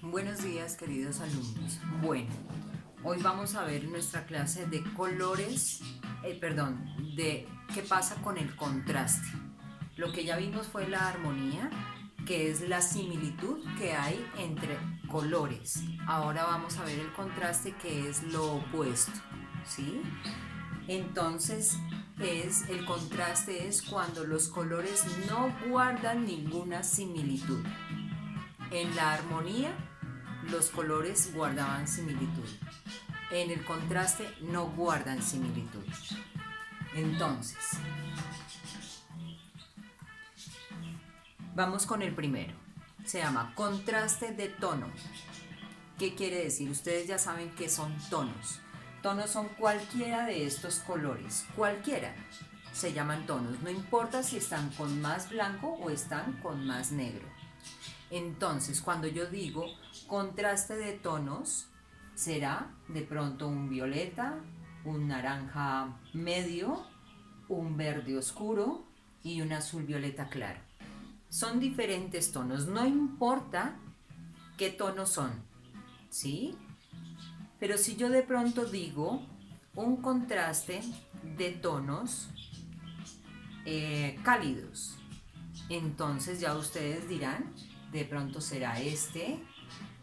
Buenos días, queridos alumnos. Bueno, hoy vamos a ver nuestra clase de colores, de qué pasa con el contraste. Lo que ya vimos fue la armonía, que es la similitud que hay entre colores. Ahora vamos a ver el contraste, que es lo opuesto, ¿sí? Entonces, el contraste es cuando los colores no guardan ninguna similitud. En la armonía, los colores guardaban similitud. En el contraste no guardan similitud. Entonces, vamos con el primero. Se llama contraste de tono. ¿Qué quiere decir? Ustedes ya saben qué son tonos. Tonos son cualquiera de estos colores. Cualquiera se llaman tonos. No importa si están con más blanco o están con más negro. Entonces, cuando yo digo contraste de tonos, será de pronto un violeta, un naranja medio, un verde oscuro y un azul violeta claro. Son diferentes tonos, no importa qué tonos son, ¿sí? Pero si yo de pronto digo un contraste de tonos cálidos, entonces ya ustedes dirán, de pronto será este,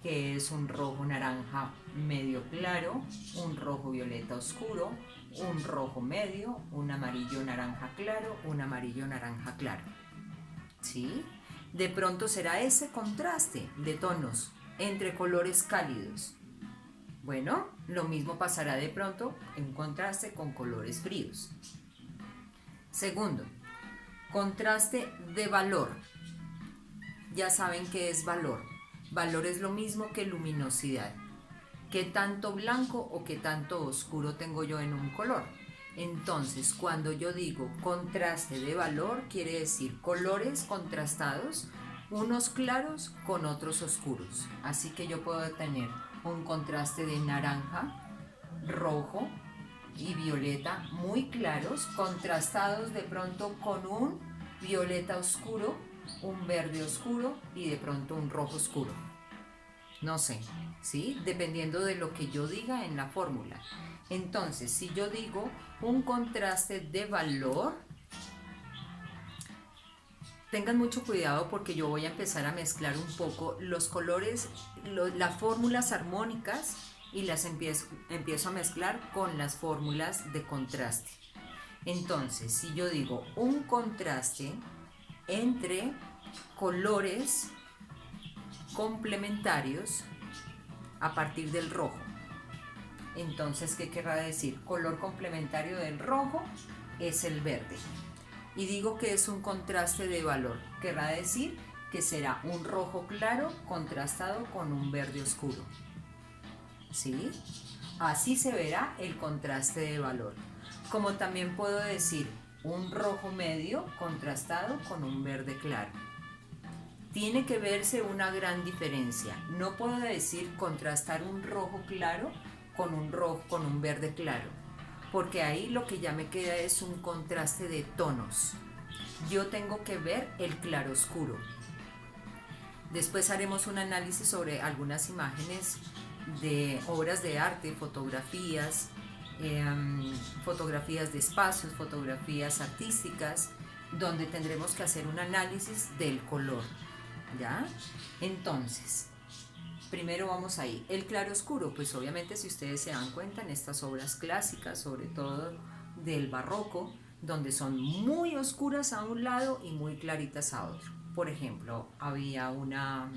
que es un rojo naranja medio claro, un rojo violeta oscuro, un rojo medio, un amarillo naranja claro, un amarillo naranja claro. ¿Sí? De pronto será ese contraste de tonos entre colores cálidos. Bueno, lo mismo pasará de pronto en contraste con colores fríos. Segundo, contraste de valor. Ya saben qué es valor. Valor es lo mismo que luminosidad. ¿Qué tanto blanco o qué tanto oscuro tengo yo en un color? Entonces, cuando yo digo contraste de valor, quiere decir colores contrastados, unos claros con otros oscuros. Así que yo puedo tener un contraste de naranja, rojo y violeta muy claros, contrastados de pronto con un violeta oscuro, un verde oscuro y de pronto un rojo oscuro. No sé, ¿sí? Dependiendo de lo que yo diga en la fórmula. Entonces, si yo digo un contraste de valor, tengan mucho cuidado porque yo voy a empezar a mezclar un poco los colores, las fórmulas armónicas y las empiezo a mezclar con las fórmulas de contraste. Entonces, si yo digo un contraste entre colores complementarios a partir del rojo. Entonces, ¿qué querrá decir? Color complementario del rojo es el verde. Y digo que es un contraste de valor. Querrá decir que será un rojo claro contrastado con un verde oscuro. ¿Sí? Así se verá el contraste de valor. Como también puedo decir un rojo medio contrastado con un verde claro. Tiene que verse una gran diferencia. No puedo decir contrastar un rojo claro con un verde claro, porque ahí lo que ya me queda es un contraste de tonos. Yo tengo que ver el claroscuro. Después haremos un análisis sobre algunas imágenes de obras de arte, fotografías, fotografías de espacios, fotografías artísticas, donde tendremos que hacer un análisis del color. ¿Ya? Entonces, primero vamos ahí. El claroscuro, pues obviamente si ustedes se dan cuenta en estas obras clásicas, sobre todo del barroco, donde son muy oscuras a un lado y muy claritas a otro. Por ejemplo, había una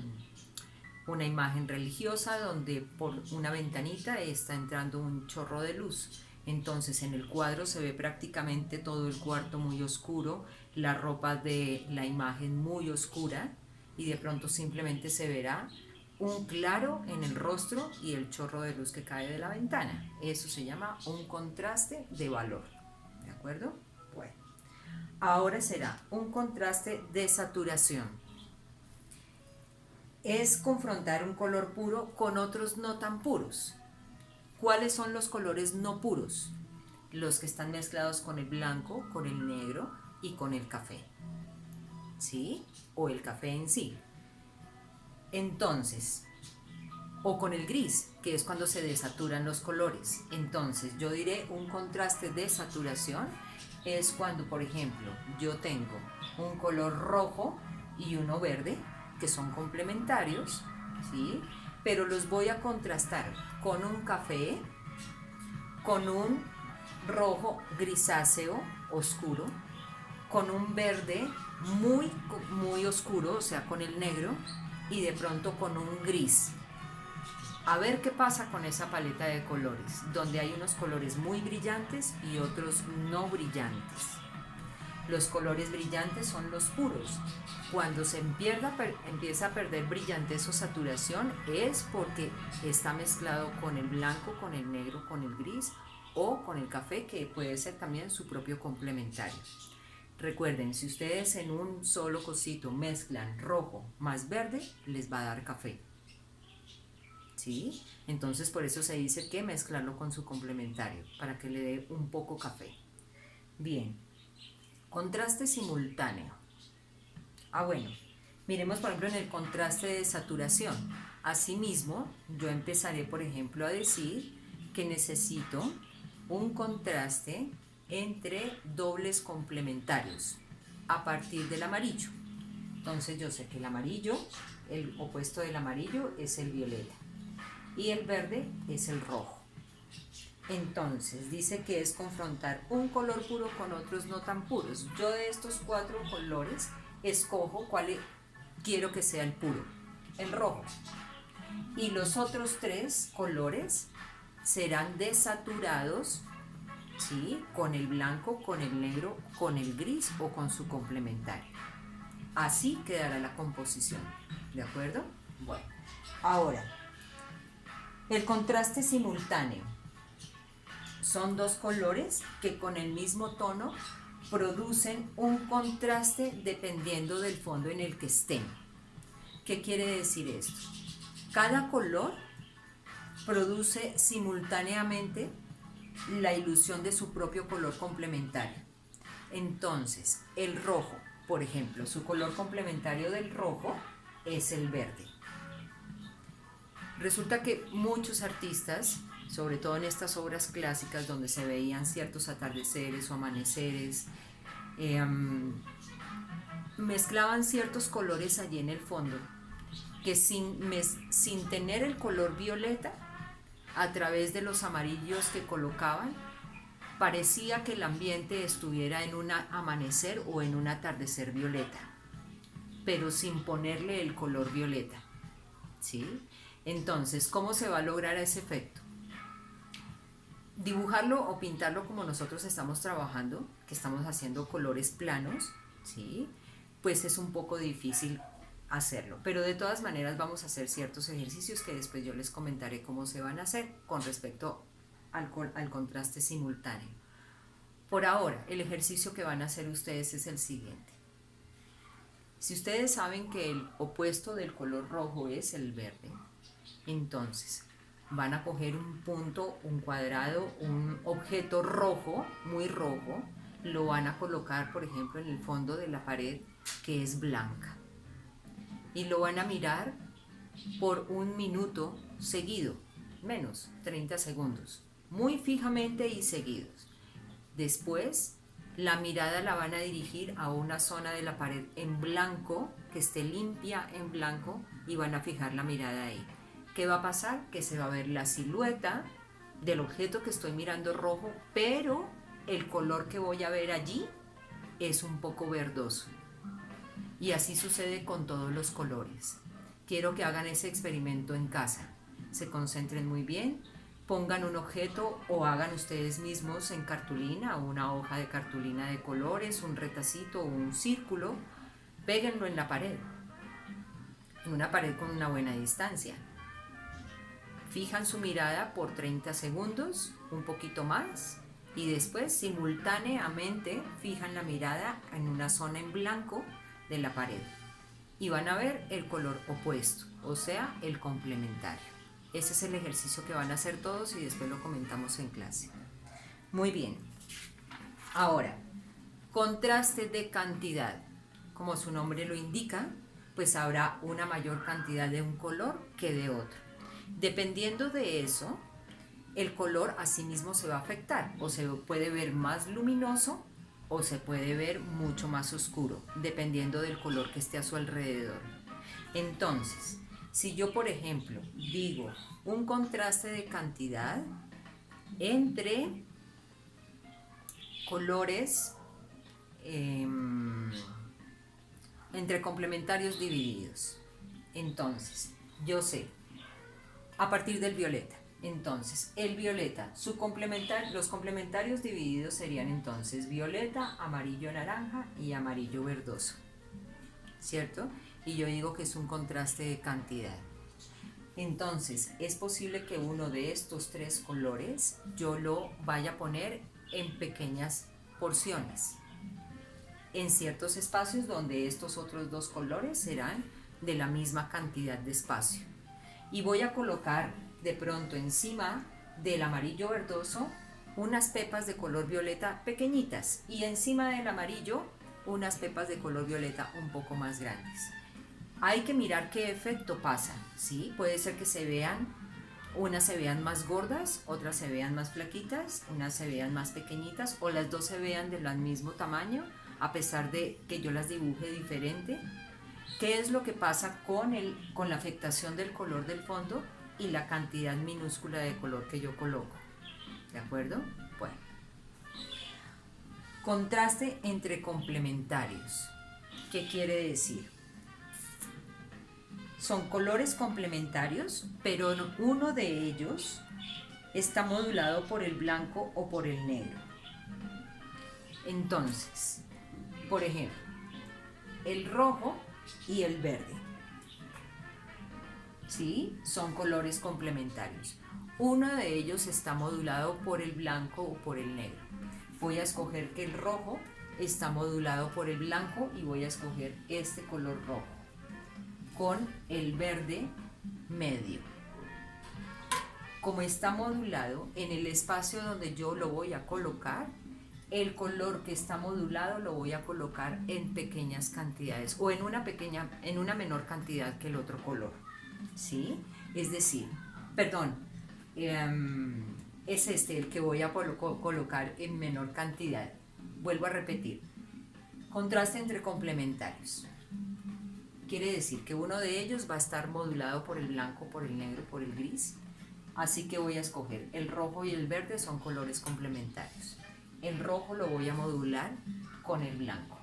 imagen religiosa donde por una ventanita está entrando un chorro de luz. Entonces en el cuadro se ve prácticamente todo el cuarto muy oscuro, la ropa de la imagen muy oscura, y de pronto simplemente se verá un claro en el rostro y el chorro de luz que cae de la ventana. Eso se llama un contraste de valor. ¿De acuerdo? Bueno. Ahora será un contraste de saturación. Es confrontar un color puro con otros no tan puros. ¿Cuáles son los colores no puros? Los que están mezclados con el blanco, con el negro y con el café. ¿Sí? O el café en sí. Entonces, o con el gris, que es cuando se desaturan los colores. Entonces yo diré un contraste de saturación es cuando, por ejemplo, yo tengo un color rojo y uno verde, que son complementarios, ¿sí? Pero los voy a contrastar con un café, con un rojo grisáceo oscuro, con un verde muy oscuro, o sea, con el negro, y de pronto con un gris. A ver qué pasa con esa paleta de colores, donde hay unos colores muy brillantes y otros no brillantes. Los colores brillantes son los puros. Cuando se empieza a perder brillantez o saturación es porque está mezclado con el blanco, con el negro, con el gris o con el café, que puede ser también su propio complementario. Recuerden, si ustedes en un solo cosito mezclan rojo más verde, les va a dar café. ¿Sí? Entonces por eso se dice que mezclarlo con su complementario, para que le dé un poco café. Bien, contraste simultáneo. Bueno, miremos por ejemplo en el contraste de saturación. Asimismo, yo empezaré por ejemplo a decir que necesito un contraste entre dobles complementarios a partir del amarillo. Entonces yo sé que el amarillo, el opuesto del amarillo es el violeta y el verde es el rojo. Entonces dice que es confrontar un color puro con otros no tan puros. Yo de estos 4 colores escojo cuál quiero que sea el puro, el rojo. Y los otros 3 colores serán desaturados, ¿sí? Con el blanco, con el negro, con el gris o con su complementario. Así quedará la composición, ¿de acuerdo? Bueno, ahora, el contraste simultáneo. Son 2 colores que con el mismo tono producen un contraste dependiendo del fondo en el que estén. ¿Qué quiere decir esto? Cada color produce simultáneamente la ilusión de su propio color complementario. Entonces, el rojo, por ejemplo, su color complementario del rojo es el verde. Resulta que muchos artistas, sobre todo en estas obras clásicas donde se veían ciertos atardeceres o amaneceres, mezclaban ciertos colores allí en el fondo que sin tener el color violeta, a través de los amarillos que colocaban, parecía que el ambiente estuviera en un amanecer o en un atardecer violeta, pero sin ponerle el color violeta, ¿sí? Entonces, ¿cómo se va a lograr ese efecto? Dibujarlo o pintarlo como nosotros estamos trabajando, que estamos haciendo colores planos, ¿sí? Pues es un poco difícil hacerlo, pero de todas maneras vamos a hacer ciertos ejercicios que después yo les comentaré cómo se van a hacer con respecto al contraste simultáneo. Por ahora, el ejercicio que van a hacer ustedes es el siguiente. Si ustedes saben que el opuesto del color rojo es el verde, entonces van a coger un punto, un cuadrado, un objeto rojo, muy rojo, lo van a colocar, por ejemplo, en el fondo de la pared que es blanca. Y lo van a mirar por 1 minuto seguido, menos 30 segundos, muy fijamente y seguidos. Después, la mirada la van a dirigir a una zona de la pared en blanco, que esté limpia en blanco, y van a fijar la mirada ahí. ¿Qué va a pasar? Que se va a ver la silueta del objeto que estoy mirando rojo, pero el color que voy a ver allí es un poco verdoso. Y así sucede con todos los colores. Quiero que hagan ese experimento en casa. Se concentren muy bien, pongan un objeto o hagan ustedes mismos en cartulina, una hoja de cartulina de colores, un retacito o un círculo, péguenlo en la pared, en una pared con una buena distancia. Fijan su mirada por 30 segundos, un poquito más, y después simultáneamente fijan la mirada en una zona en blanco de la pared y van a ver el color opuesto, o sea, el complementario. Ese es el ejercicio que van a hacer todos y después lo comentamos en clase. Muy bien. Ahora, contraste de cantidad. Como su nombre lo indica, pues habrá una mayor cantidad de un color que de otro. Dependiendo de eso, el color asimismo se va a afectar, o se puede ver más luminoso o se puede ver mucho más oscuro, dependiendo del color que esté a su alrededor. Entonces, si yo, por ejemplo, digo un contraste de cantidad entre colores, entre complementarios divididos, entonces, yo sé, a partir del violeta. Entonces, el violeta, los complementarios divididos serían entonces violeta, amarillo naranja y amarillo verdoso, ¿cierto? Y yo digo que es un contraste de cantidad. Entonces, es posible que uno de estos tres colores yo lo vaya a poner en pequeñas porciones, en ciertos espacios donde estos otros dos colores serán de la misma cantidad de espacio. Y voy a colocar de pronto encima del amarillo verdoso unas pepas de color violeta pequeñitas y encima del amarillo unas pepas de color violeta un poco más grandes. Hay que mirar qué efecto pasa, ¿sí? Puede ser que unas se vean más gordas, otras se vean más flaquitas, unas se vean más pequeñitas o las dos se vean del mismo tamaño a pesar de que yo las dibuje diferente. ¿Qué es lo que pasa con la afectación del color del fondo y la cantidad minúscula de color que yo coloco? ¿De acuerdo? Bueno. Contraste entre complementarios. ¿Qué quiere decir? Son colores complementarios, pero uno de ellos está modulado por el blanco o por el negro. Entonces, por ejemplo, el rojo y el verde, ¿sí? Son colores complementarios. Uno de ellos está modulado por el blanco o por el negro. Voy a escoger que el rojo está modulado por el blanco y voy a escoger este color rojo con el verde medio. Como está modulado en el espacio donde yo lo voy a colocar, el color que está modulado lo voy a colocar en pequeñas cantidades o en una menor cantidad que el otro color, ¿sí? Es decir, es este el que voy a colocar en menor cantidad. Vuelvo a repetir, contraste entre complementarios. Quiere decir que uno de ellos va a estar modulado por el blanco, por el negro, por el gris. Así que voy a escoger el rojo y el verde, son colores complementarios. El rojo lo voy a modular con el blanco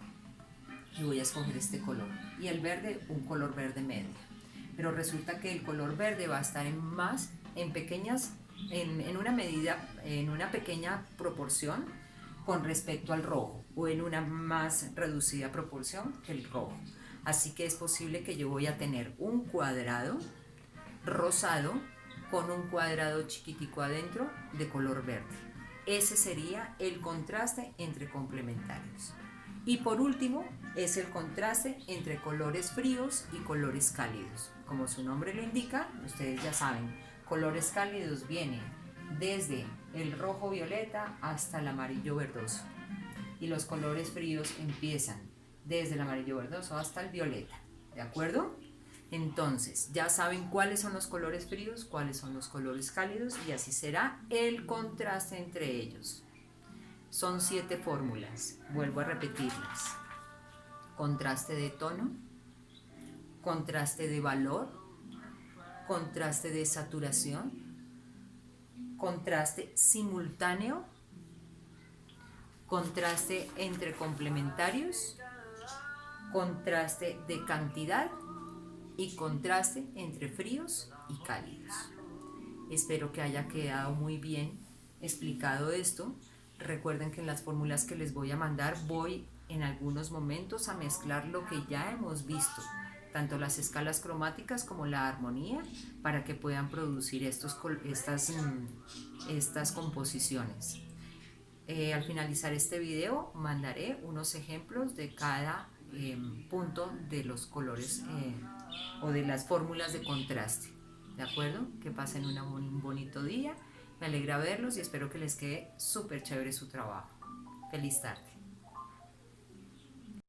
y voy a escoger este color. Y el verde, un color verde medio. Pero resulta que el color verde va a estar en una pequeña proporción con respecto al rojo o en una más reducida proporción que el rojo. Así que es posible que yo voy a tener un cuadrado rosado con un cuadrado chiquitico adentro de color verde. Ese sería el contraste entre complementarios. Y por último es el contraste entre colores fríos y colores cálidos. Como su nombre lo indica, ustedes ya saben, colores cálidos vienen desde el rojo violeta hasta el amarillo verdoso. Y los colores fríos empiezan desde el amarillo verdoso hasta el violeta, ¿de acuerdo? Entonces, ya saben cuáles son los colores fríos, cuáles son los colores cálidos y así será el contraste entre ellos. Son 7 fórmulas, vuelvo a repetirlas. Contraste de tono, contraste de valor, contraste de saturación, contraste simultáneo, contraste entre complementarios, contraste de cantidad y contraste entre fríos y cálidos. Espero que haya quedado muy bien explicado esto. Recuerden que en las fórmulas que les voy a mandar voy en algunos momentos a mezclar lo que ya hemos visto, tanto las escalas cromáticas como la armonía, para que puedan producir estas composiciones. Al finalizar este video mandaré unos ejemplos de cada punto de los colores o de las fórmulas de contraste. ¿De acuerdo? Que pasen un bonito día. Me alegra verlos y espero que les quede súper chévere su trabajo. Feliz tarde.